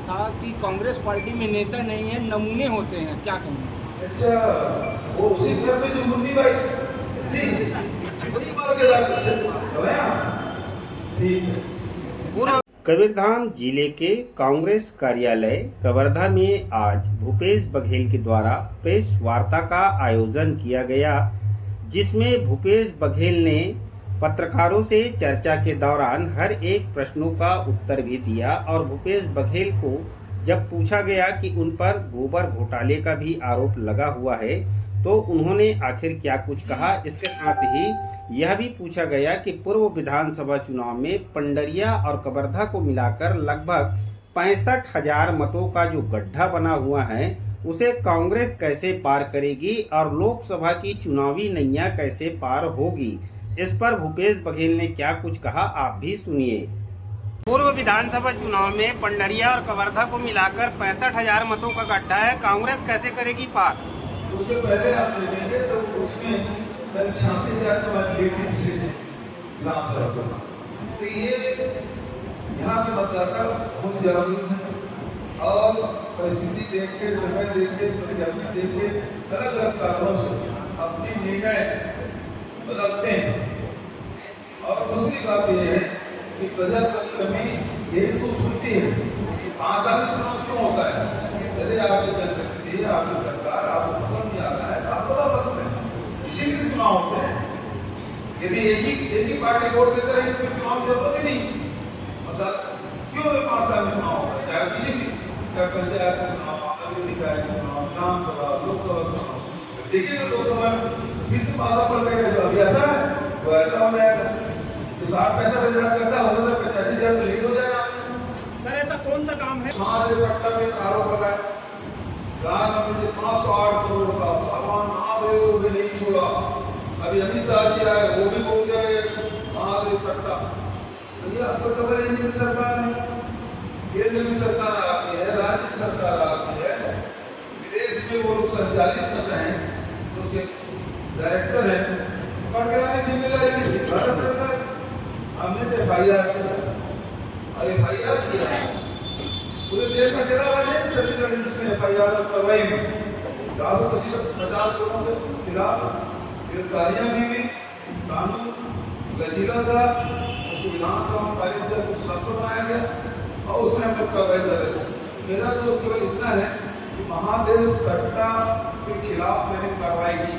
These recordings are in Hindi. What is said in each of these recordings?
था कि कांग्रेस पार्टी में नेता नहीं है, नमूने होते हैं, क्या कहेंगे? अच्छा, वो उसी घर में जो मुन्नी भाई थी, वही मार के लाके से है ना? ठीक है। कबीरधाम जिले के कांग्रेस कार्यालय कवर्धा में आज भूपेश बघेल के द्वारा प्रेस वार्ता का आयोजन किया गया, जिसमें भूपेश बघेल ने पत्रकारों से चर्चा के दौरान हर एक प्रश्नों का उत्तर भी दिया और भूपेश बघेल को जब पूछा गया कि उन पर गोबर घोटाले का भी आरोप लगा हुआ है तो उन्होंने आखिर क्या कुछ कहा। इसके साथ ही यह भी पूछा गया कि पूर्व विधानसभा चुनाव में पंडरिया और कवर्धा को मिलाकर लगभग 65,000 मतों का जो गड्ढा बना हुआ है उसे कांग्रेस कैसे पार करेगी और लोकसभा की चुनावी नैया कैसे पार होगी। इस पर भूपेश बघेल ने क्या कुछ कहा, आप भी सुनिए। पूर्व विधानसभा चुनाव में पंडरिया और कवर्धा को मिलाकर 65,000 मतों का गड्ढा है, कांग्रेस कैसे करेगी पार? उसके पहले आप देखेंगे तो उसमें 86,000 का लीड विधानसभा का, तो ये यहाँ के मतदाता बहुत जागरूक है और परिस्थिति देख के, समय देख के, सियासी देख के अलग अलग कारणों से अपने निर्णय बदलते हैं। और दूसरी बात यह है कि प्रजातंत्र में ये तो सुनती है 5 साल में चुनाव क्यों होता है, यदि आपकी जनप्रतिनिधि, आपकी सरकार आपको पसंद नहीं आ रहा है तो आप बदल सकते हैं, इसीलिए चुनाव होते हैं। यदि एक ही पार्टी वोट देते रहे तो चुनाव की जरूरत ही नहीं, मतलब क्यों 5 साल में चुनाव होता है, चाहे किसी भी, चाहे पंचायत का चुनाव, नगर निकाय का चुनाव, विधानसभा, लोकसभा चुनाव। देखिए तो लोकसभा फिर से पासा पड़ गया, जो अभी ऐसा है वो ऐसा हो जाएगा, तो 60-65,000 करता हो जाता है, 85,000 तो लीड हो जाएगा। सर ऐसा कौन सा काम है? महादेव सट्टा में आरोप लगाया, प्रधानमंत्री ने 508 करोड़ का, भगवान महादेव भी नहीं छोड़ा, अभी अमित शाह जी आए वो भी बोल गए महादेव सट्टा। तो ये आपको डबल इंजन की सरकार है, केंद्र की सरकार आपकी है, राज्य की सरकार आपकी है, विदेश में वो लोग संचालित कर रहे हैं, तो उसके डायरेक्टर है, पकड़ के लाने की जिम्मेदारी किसकी? भारत सरकार। हमने तो FIR किया और FIR किया, पूरे देश में केवल आज है छत्तीसगढ़ जिसमें FIR करवाई में 450 लोगों के खिलाफ गिरफ्तारियां भी हुई, कानून लचीला था, उसको विधानसभा में पारित कर कुछ सख्त बनाया गया और उसमें हम लोग कार्रवाई कर रहे थे। मेरा दोस्त केवल इतना है कि महादेव सट्टा के खिलाफ मैंने कार्रवाई की,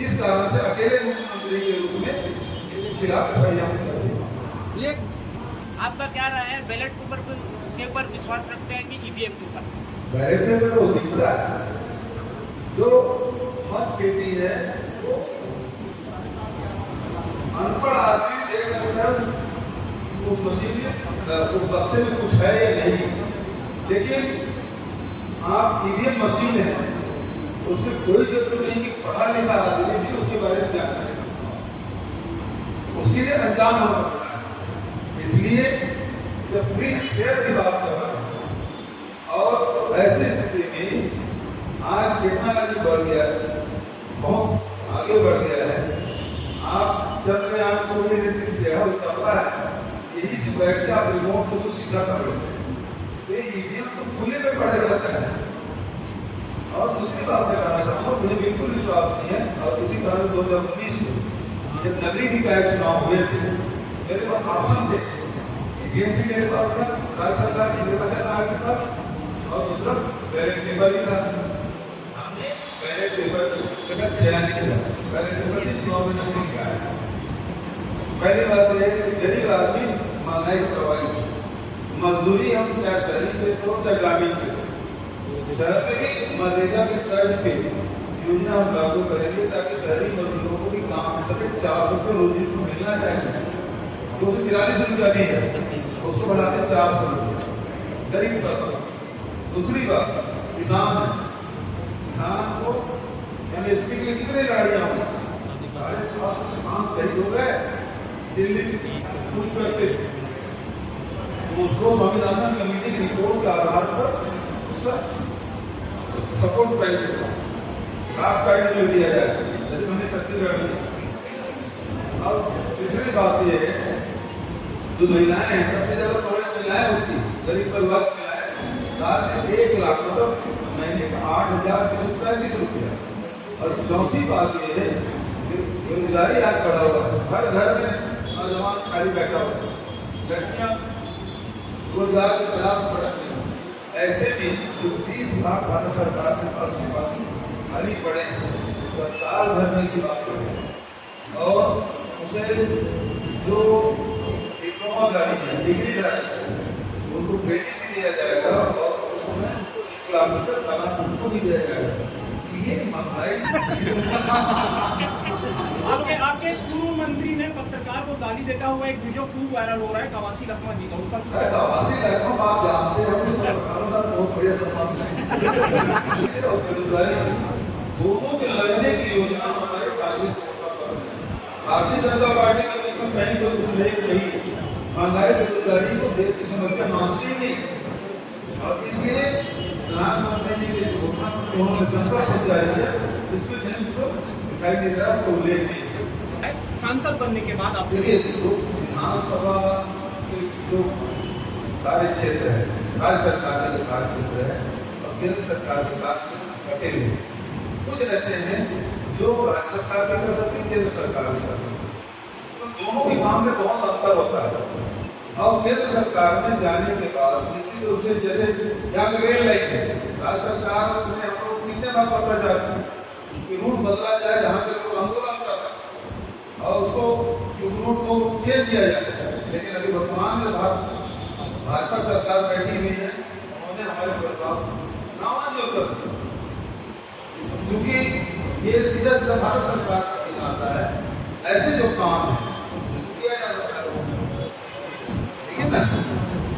इस कारण से अकेले मुख्यमंत्री के रूप में इनके खिलाफ FIR कर दी। ये आपका क्या राय है, बैलेट पेपर के ऊपर विश्वास रखते हैं कि EVM के ऊपर? बैलेट पेपर वो दिखता है, जो मत पेटी है वो अनपढ़ आदमी देख सकता है उस मशीन में, उस बक्से में कुछ है या नहीं, लेकिन आप EVM मशीन है उसमें कोई जरूरत नहीं कि पढ़ा लिखा आदमी भी उसके बारे में क्या करेगा, उसके लिए अंजाम हो सकता है। इसलिए जब फ्री फेयर की बात कर रहे हैं और ऐसी स्थिति में आज टेक्नोलॉजी बढ़ गया है, बहुत आगे बढ़ गया है, आप चंद्रयान को भी जगह उतरता है, यही से बैठ के आप रिमोट से कुछ सीधा कर लेते हैं, तो ये EVM तो खुले में पड़े रहता है। और दूसरी बात मैं कहना चाहूँगा, मुझे बिल्कुल विश्वास नहीं है और इसी कारण 2019 में जब नगरीय निकाय चुनाव हुए थे मेरे पास ऑप्शन थे, EVM भी मेरे पास था, राज्य सरकार की व्यवस्था भी था और दूसरा बैलेट पेपर भी था। हमने बैलेट पेपर का चयन किया, बैलेट पेपर इस चुनाव में नहीं निकाया। पहली बात यह है कि गरीब आदमी महंगाई से प्रभावित, मजदूरी हम चाहे शहरी से हो चाहे ग्रामीण से, शहर में भी मनरेगा के तर्ज पे योजना हम लागू करेंगे ताकि शहरी मजदूरों को भी काम मिल सके। 400 रुपये रोजी उसको मिलना चाहिए, 243 रुपया भी है, उसको बढ़ाते 400 रुपये गरीब तबका। दूसरी बात किसान है, किसान को MSP के लिए कितने लड़ाइयाँ हुई, 750 किसान शहीद हो गए दिल्ली से पूछ करके, तो उसको स्वामीनाथन कमेटी की रिपोर्ट के आधार पर उसका सपोर्ट प्राइस लास्ट टाइम जो दिया जाए, जैसे हमने छत्तीसगढ़ में। और तीसरी बात ये है, जो महिलाएं हैं सबसे ज्यादा प्रभावित महिलाएं होती है, गरीब परिवार की महिलाएं, साल में 1 लाख मतलब महीने का 8,335 रुपया। और चौथी बात ये है कि बेरोजगारी आज बढ़ा हुआ है, हर घर में नौजवान खाली बैठा हुआ है, लड़कियां रोजगार के खिलाफ भड़क रही हैं। ऐसे में जो 30 लाख भारत सरकार के पास खाली पड़े हैं, सरकार भरने की बात करें और उसे जो डिप्लोमा जारी है, डिग्री जारी है, उनको क्रेडिट भी दिया जाएगा और उन्हें 1 लाख रुपये सालाना उनको भी दिया जाएगा। ये महंगाई आपके पूर्व मंत्री ने पत्रकार को गाली देता हुआ एक वीडियो खूब वायरल हो रहा है कवासी लखमा जी का, उसका कुछ कवासी लखमा आप जानते हैं बहुत बढ़िया सम्मान है और बेरोजगारी से दोनों के लड़ने की योजना हमारे भारतीय जनता पार्टी के बीच में कहीं कोई उल्लेख नहीं है। महंगाई बेरोजगारी को देश की समस्या मानती ही नहीं और इसलिए प्रधानमंत्री जी की घोषणा उन्होंने संकल्प जारी किया, इसमें नहीं तो दिखाई दे रहा तो उल्लेख नहीं। सांसद बनने के बाद आप देखिए विधानसभा के जो कार्य क्षेत्र है, राज्य सरकार के जो कार्य क्षेत्र है और केंद्र सरकार के कार्य क्षेत्र कटे हुए कुछ ऐसे हैं जो राज्य सरकार भी कर सकती है, केंद्र सरकार भी कर सकती है, तो दोनों के काम में बहुत अंतर होता है। और केंद्र सरकार में जाने के बाद निश्चित रूप से जैसे यहाँ रेल लाइन है, राज्य सरकार में हम लोग कितने बार पता जाते हैं कि रूट बदला जाए, जहाँ पे लोग आंदोलन कर रहे हैं और उसको उस रूट को चेंज किया जाता है। लेकिन अभी वर्तमान में भाजपा सरकार बैठी हुई है, उन्होंने हमारे प्रस्ताव नामंजूर कर दिया क्योंकि ये सीधा सीधा भारत सरकार का आता है। ऐसे जो काम है किया जा सकता है, ठीक है ना।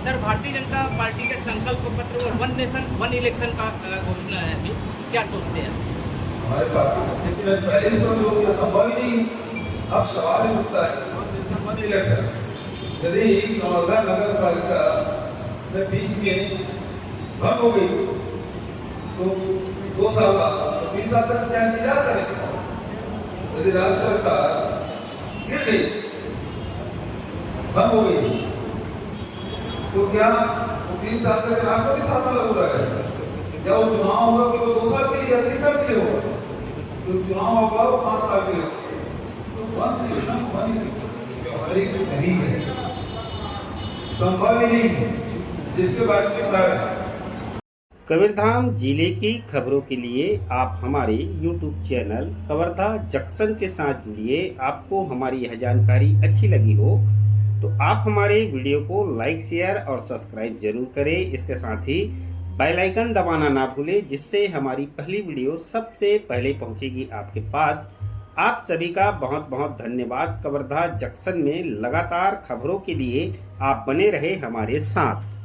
सर, भारतीय जनता पार्टी के संकल्प पत्र और 1 नेशन 1 इलेक्शन का घोषणा है, अभी क्या सोचते हैं? हमारे पार्टी पहले तो लोग ये संभव ही नहीं। अब सवाल ही उठता है 1 नेशन 1 इलेक्शन यदि नौलखा नगर पालिका में बीच में बंद हो गई तो 2 साल बाद 20 साल तक क्या इंतजार करेंगे? यदि राज्य सरकार गिर गई, बंद हो गई, तो क्या 3 साल तक राष्ट्रपति शासन लागू रहेगा? क्या वो चुनाव होगा कि वो 2 साल के लिए या 3 साल के लिए होगा? तो चुनाव होगा वो 5 साल के लिए होगा। तो 1 नेशन 1 इलेक्शन व्यवहारिक नहीं है, संभव ही नहीं है, जिसके बारे में क्या है। कबीरधाम जिले की खबरों के लिए आप हमारे YouTube चैनल कवर्धा जंक्शन के साथ जुड़िए। आपको हमारी यह जानकारी अच्छी लगी हो तो आप हमारे वीडियो को लाइक, शेयर और सब्सक्राइब जरूर करें। इसके साथ ही बेल आइकन दबाना ना भूलें, जिससे हमारी पहली वीडियो सबसे पहले पहुंचेगी आपके पास। आप सभी का बहुत बहुत धन्यवाद। कवर्धा जंक्शन में लगातार खबरों के लिए आप बने रहे हमारे साथ।